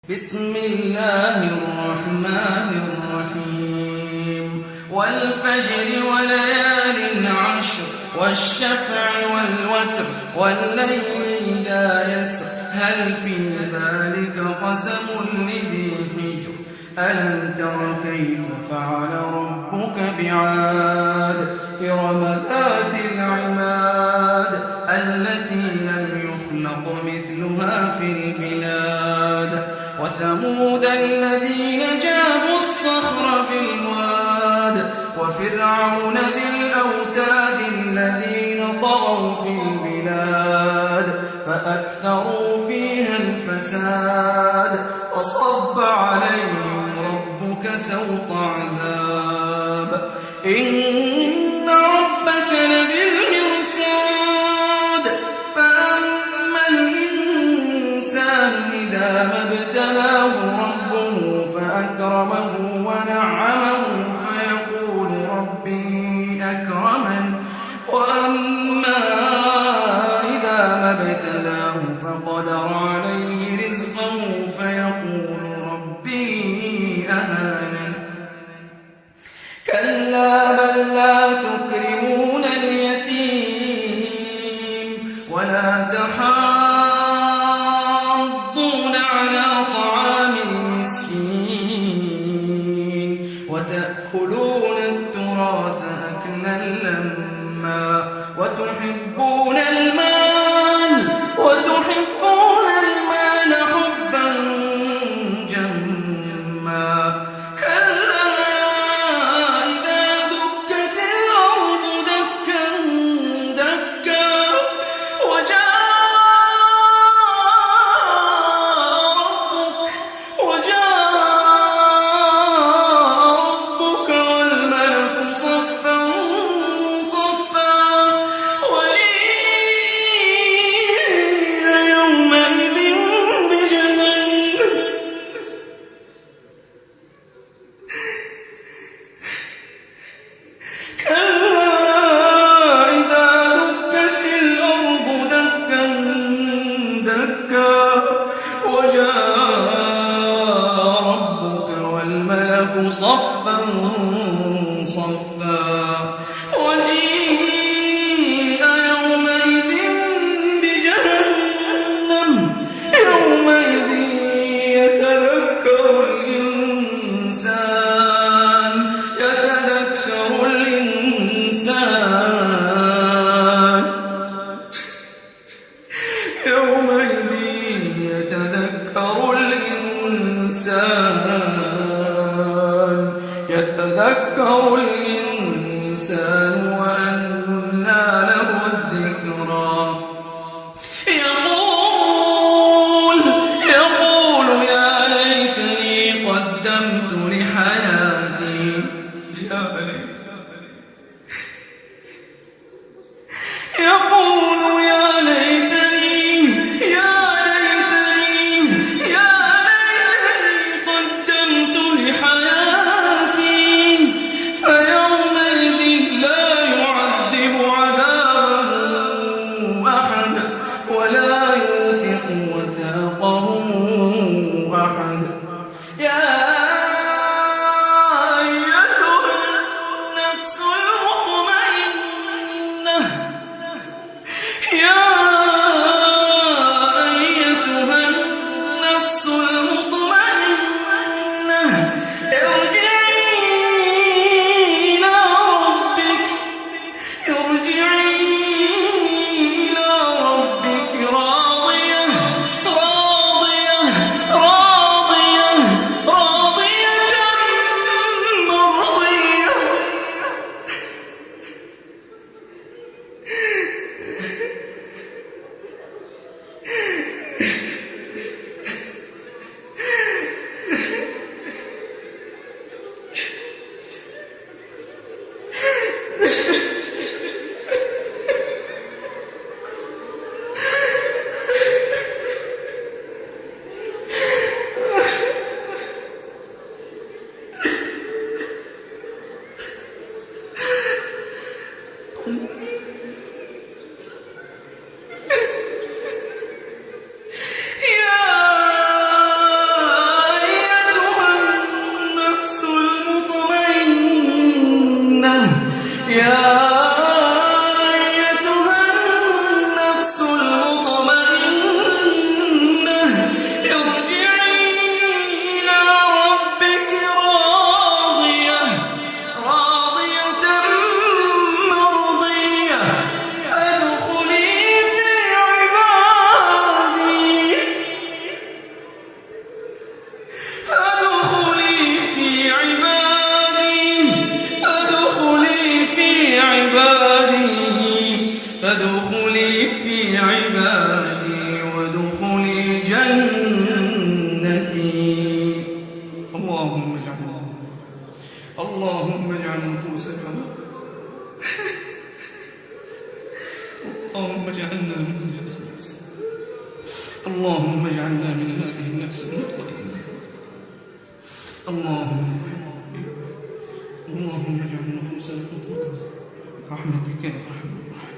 بسم الله الرحمن الرحيم والفجر وليال عشر والشفع والوتر والليل إذا يسر هل في ذلك قسم لذي حجر ألم تر كيف فعل ربك بعاد إرم ذات العماد التي لم يخلق مثلها في البلاد وثمود الذين جابوا الصخر في الواد وفرعون ذي الأوتاد الذين طغوا في البلاد فأكثروا فيها الفساد فصب عليهم ربك سوط عذاب إن ربك لبالمرصاد فأما الإنسان إذا ما ابتلاه ربه فأكرمه ونعمه فيقول ربي أكرمن وأما إذا ما ابتلاه فقدر عليه رزقه فيقول ربي أهانن كلا بل لا تكرمون اليتيم ولا تحاضون على طعام المسكين وتأكلون التراث أكلا لما وتحبون المال حبا جما كلا إذا دكت الأرض دكا دكا وجاء ربك والملك صفا صفا وجيء يومئذ بجهنم كلا إذا دكت الأرض دكا دكا وجاء ربك والملك صفا صفا وجيء يومئذ بجهنم يومئذ يتذكر الإنسان يومئذ يتذكر الإنسان وأنى له الذكرى يقول يا ليتني قدمت لحياتي يقول يا ليتني قدمت اجعلنا من هذه النفس اللهم اجعلنا من هذه النفس المطمئنة اللهم اجعل نفوسنا مطمئنة برحمتك يا ارحم الراحمين